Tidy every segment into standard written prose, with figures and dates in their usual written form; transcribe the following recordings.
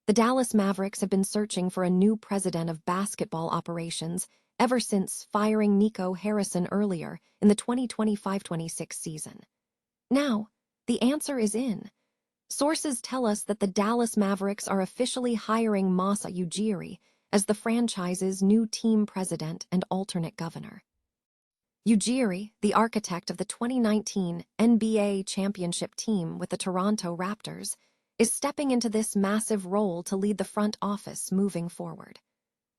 The Dallas Mavericks have been searching for a new president of basketball operations ever since firing Nico Harrison earlier in the 2025-26 season. Now, the answer is in. Sources tell us that the Dallas Mavericks are officially hiring Masai Ujiri as the franchise's new team president and alternate governor. Ujiri, the architect of the 2019 NBA championship team with the Toronto Raptors, is stepping into this massive role to lead the front office moving forward.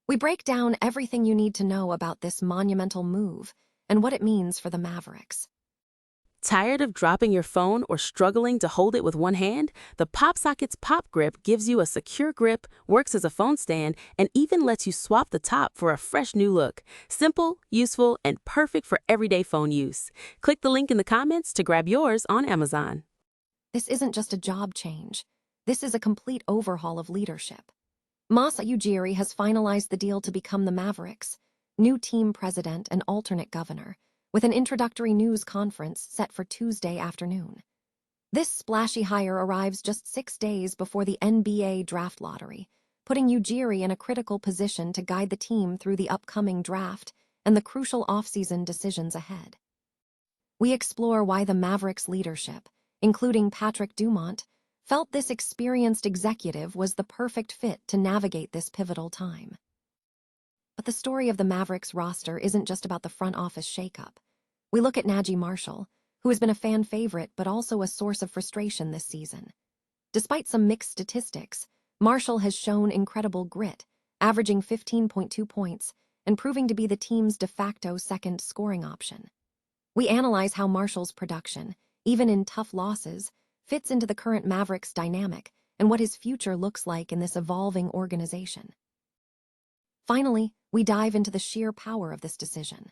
We break down everything you need to know about this monumental move and what it means for the Mavericks. Tired of dropping your phone or struggling to hold it with one hand? The PopSockets Pop Grip gives you a secure grip, works as a phone stand, and even lets you swap the top for a fresh new look. Simple, useful, and perfect for everyday phone use. Click the link in the comments to grab yours on Amazon. This isn't just a job change. This is a complete overhaul of leadership. Masai Ujiri has finalized the deal to become the Mavericks' new team president and alternate governor, with an introductory news conference set for Tuesday afternoon. This splashy hire arrives just 6 days before the NBA draft lottery, putting Ujiri in a critical position to guide the team through the upcoming draft and the crucial offseason decisions ahead. We explore why the Mavericks' leadership, including Patrick Dumont, felt this experienced executive was the perfect fit to navigate this pivotal time. But the story of the Mavericks roster isn't just about the front office shakeup. We look at Naji Marshall, who has been a fan favorite but also a source of frustration this season. Despite some mixed statistics, Marshall has shown incredible grit, averaging 15.2 points and proving to be the team's de facto second scoring option. We analyze how Marshall's production, even in tough losses, fits into the current Mavericks dynamic and what his future looks like in this evolving organization. Finally, we dive into the sheer power of this decision.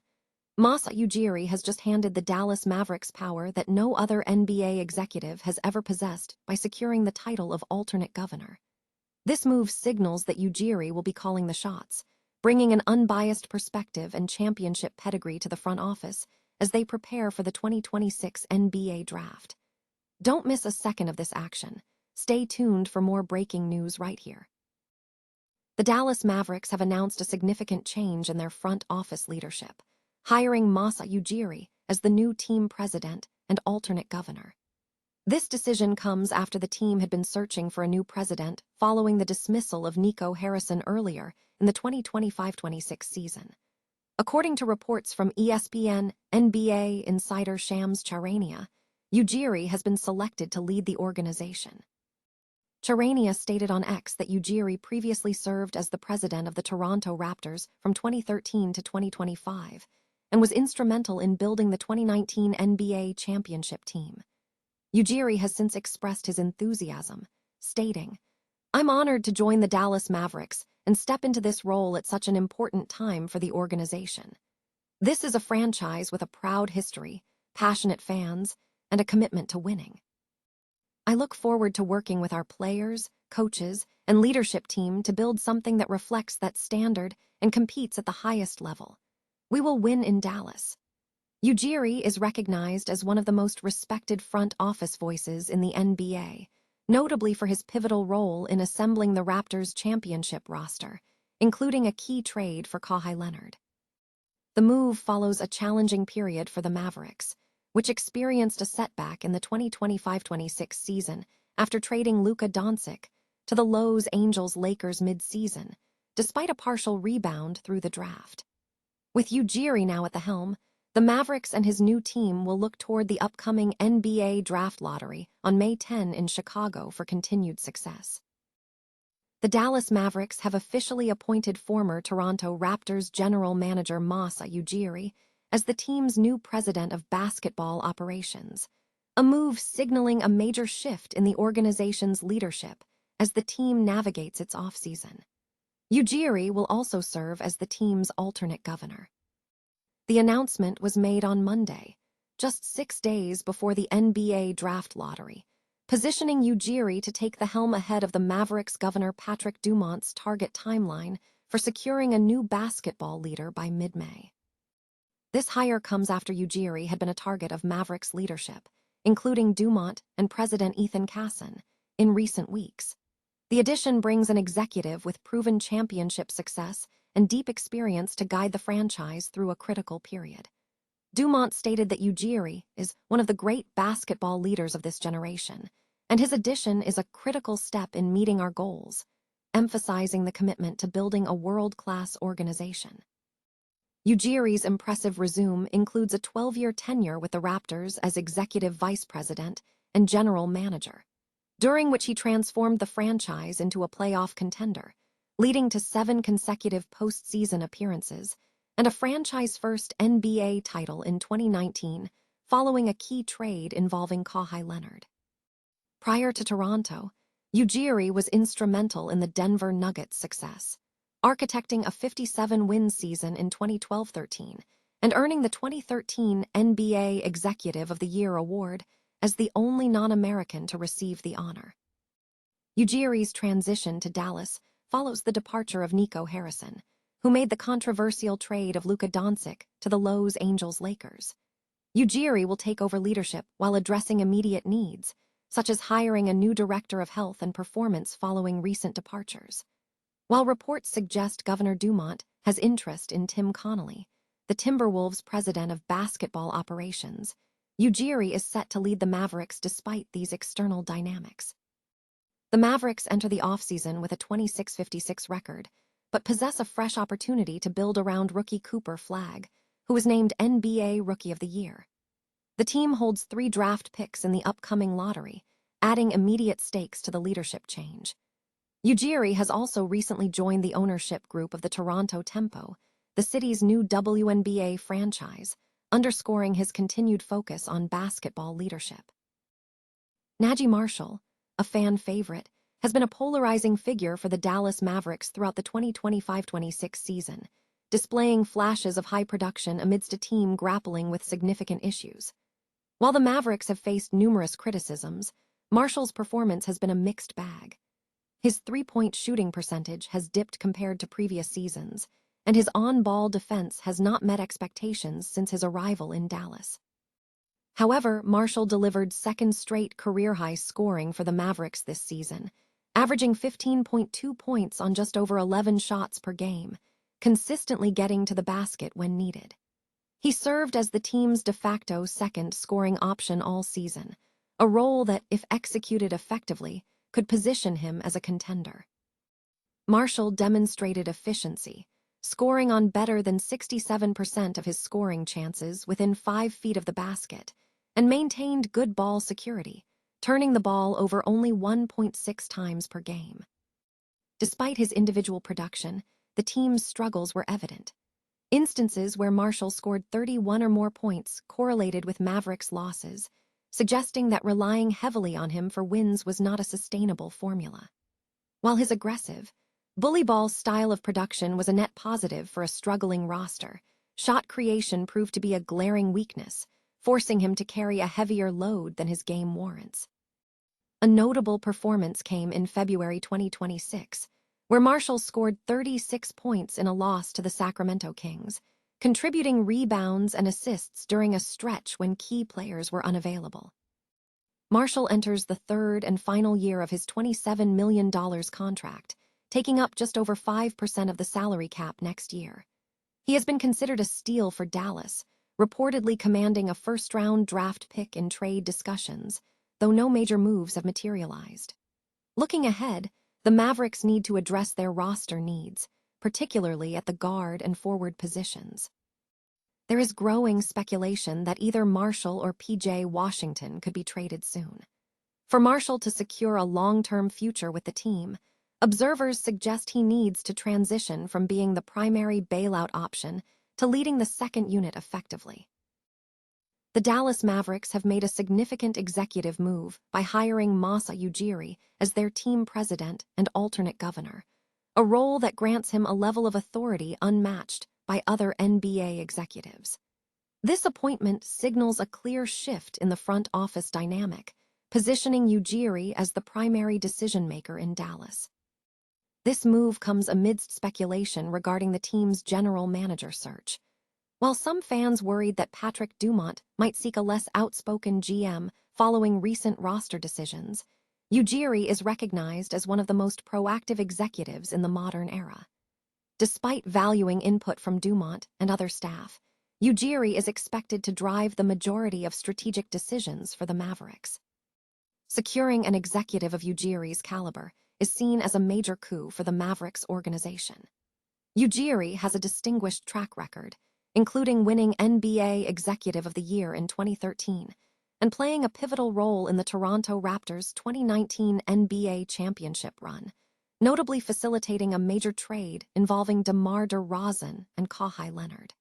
Masai Ujiri has just handed the Dallas Mavericks power that no other NBA executive has ever possessed by securing the title of alternate governor. This move signals that Ujiri will be calling the shots, bringing an unbiased perspective and championship pedigree to the front office as they prepare for the 2026 NBA draft. Don't miss a second of this action. Stay tuned for more breaking news right here. The Dallas Mavericks have announced a significant change in their front office leadership, hiring Masai Ujiri as the new team president and alternate governor. This decision comes after the team had been searching for a new president following the dismissal of Nico Harrison earlier in the 2025-26 season. According to reports from ESPN, NBA insider Shams Charania, Ujiri has been selected to lead the organization. Charania stated on X that Ujiri previously served as the president of the Toronto Raptors from 2013 to 2025 and was instrumental in building the 2019 NBA championship team. Ujiri has since expressed his enthusiasm, stating, "I'm honored to join the Dallas Mavericks and step into this role at such an important time for the organization. This is a franchise with a proud history, passionate fans, and a commitment to winning. I look forward to working with our players, coaches, and leadership team to build something that reflects that standard and competes at the highest level. We will win in Dallas." Ujiri is recognized as one of the most respected front office voices in the NBA, notably for his pivotal role in assembling the Raptors' championship roster, including a key trade for Kawhi Leonard. The move follows a challenging period for the Mavericks, which experienced a setback in the 2025-26 season after trading Luka Doncic to the Los Angeles Lakers mid-season, despite a partial rebound through the draft. With Ujiri now at the helm, the Mavericks and his new team will look toward the upcoming NBA draft lottery on May 10 in Chicago for continued success. The Dallas Mavericks have officially appointed former Toronto Raptors general manager Masai Ujiri as the team's new president of basketball operations, a move signaling a major shift in the organization's leadership as the team navigates its offseason. Ujiri will also serve as the team's alternate governor. The announcement was made on Monday, just 6 days before the NBA draft lottery, positioning Ujiri to take the helm ahead of the Mavericks governor Patrick Dumont's target timeline for securing a new basketball leader by mid-May. This hire comes after Ujiri had been a target of Mavericks leadership, including Dumont and President Ethan Casson, in recent weeks. The addition brings an executive with proven championship success and deep experience to guide the franchise through a critical period. Dumont stated that Ujiri is one of the great basketball leaders of this generation, and his addition is a critical step in meeting our goals, emphasizing the commitment to building a world-class organization. Ujiri's impressive resume includes a 12-year tenure with the Raptors as executive vice president and general manager, during which he transformed the franchise into a playoff contender, leading to 7 consecutive postseason appearances and a franchise-first NBA title in 2019, following a key trade involving Kawhi Leonard. Prior to Toronto, Ujiri was instrumental in the Denver Nuggets' success, architecting a 57-win season in 2012-13 and earning the 2013 NBA Executive of the Year award as the only non-American to receive the honor. Ujiri's transition to Dallas follows the departure of Nico Harrison, who made the controversial trade of Luka Doncic to the Los Angeles Lakers. Ujiri will take over leadership while addressing immediate needs, such as hiring a new director of health and performance following recent departures. While reports suggest Governor Dumont has interest in Tim Connolly, the Timberwolves' president of basketball operations, Ujiri is set to lead the Mavericks despite these external dynamics. The Mavericks enter the offseason with a 26-56 record, but possess a fresh opportunity to build around rookie Cooper Flagg, who was named NBA Rookie of the Year. The team holds 3 draft picks in the upcoming lottery, adding immediate stakes to the leadership change. Ujiri has also recently joined the ownership group of the Toronto Tempo, the city's new WNBA franchise, underscoring his continued focus on basketball leadership. Naji Marshall, a fan favorite, has been a polarizing figure for the Dallas Mavericks throughout the 2025-26 season, displaying flashes of high production amidst a team grappling with significant issues. While the Mavericks have faced numerous criticisms, Marshall's performance has been a mixed bag. His three-point shooting percentage has dipped compared to previous seasons, and his on-ball defense has not met expectations since his arrival in Dallas. However, Marshall delivered second straight career-high scoring for the Mavericks this season, averaging 15.2 points on just over 11 shots per game, consistently getting to the basket when needed. He served as the team's de facto second scoring option all season, a role that, if executed effectively, could position him as a contender. Marshall demonstrated efficiency, scoring on better than 67% of his scoring chances within 5 feet of the basket, and maintained good ball security, turning the ball over only 1.6 times per game. Despite his individual production, the team's struggles were evident. Instances where Marshall scored 31 or more points correlated with Mavericks' losses, suggesting that relying heavily on him for wins was not a sustainable formula. While his aggressive, bully ball style of production was a net positive for a struggling roster, shot creation proved to be a glaring weakness, forcing him to carry a heavier load than his game warrants. A notable performance came in February 2026, where Marshall scored 36 points in a loss to the Sacramento Kings, contributing rebounds and assists during a stretch when key players were unavailable. Marshall enters the third and final year of his $27 million contract, taking up just over 5% of the salary cap next year. He has been considered a steal for Dallas, reportedly commanding a first-round draft pick in trade discussions, though no major moves have materialized. Looking ahead, the Mavericks need to address their roster needs, particularly at the guard and forward positions. There is growing speculation that either Marshall or P.J. Washington could be traded soon. For Marshall to secure a long-term future with the team, observers suggest he needs to transition from being the primary bailout option to leading the second unit effectively. The Dallas Mavericks have made a significant executive move by hiring Masai Ujiri as their team president and alternate governor, a role that grants him a level of authority unmatched by other NBA executives. This appointment signals a clear shift in the front office dynamic, positioning Ujiri as the primary decision-maker in Dallas. This move comes amidst speculation regarding the team's general manager search. While some fans worried that Patrick Dumont might seek a less outspoken GM following recent roster decisions, Ujiri is recognized as one of the most proactive executives in the modern era. Despite valuing input from Dumont and other staff, Ujiri is expected to drive the majority of strategic decisions for the Mavericks. Securing an executive of Ujiri's caliber is seen as a major coup for the Mavericks organization. Ujiri has a distinguished track record, including winning NBA Executive of the Year in 2013 and playing a pivotal role in the Toronto Raptors' 2019 NBA championship run, notably facilitating a major trade involving DeMar DeRozan and Kawhi Leonard.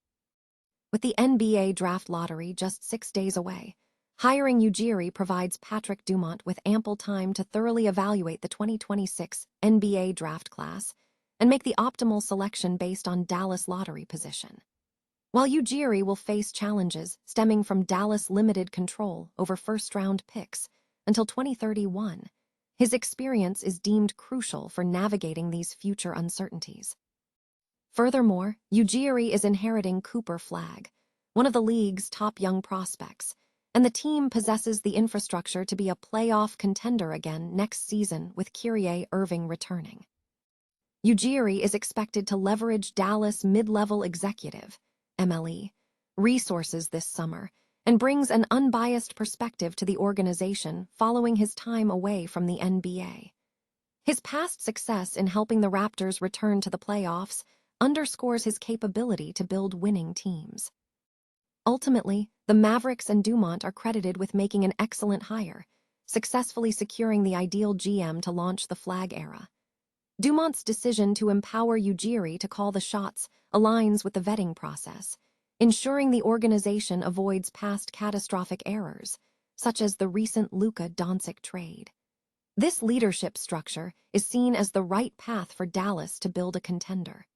With the NBA draft lottery just 6 days away, hiring Ujiri provides Patrick Dumont with ample time to thoroughly evaluate the 2026 NBA draft class and make the optimal selection based on Dallas lottery position. While Ujiri will face challenges stemming from Dallas' limited control over first-round picks until 2031, his experience is deemed crucial for navigating these future uncertainties. Furthermore, Ujiri is inheriting Cooper Flagg, one of the league's top young prospects, and the team possesses the infrastructure to be a playoff contender again next season with Kyrie Irving returning. Ujiri is expected to leverage Dallas mid-level executive, MLE, resources this summer and brings an unbiased perspective to the organization following his time away from the NBA. His past success in helping the Raptors return to the playoffs underscores his capability to build winning teams. Ultimately, the Mavericks and Dumont are credited with making an excellent hire, successfully securing the ideal GM to launch the Flagg era. Dumont's decision to empower Ujiri to call the shots aligns with the vetting process, ensuring the organization avoids past catastrophic errors, such as the recent Luka Doncic trade. This leadership structure is seen as the right path for Dallas to build a contender.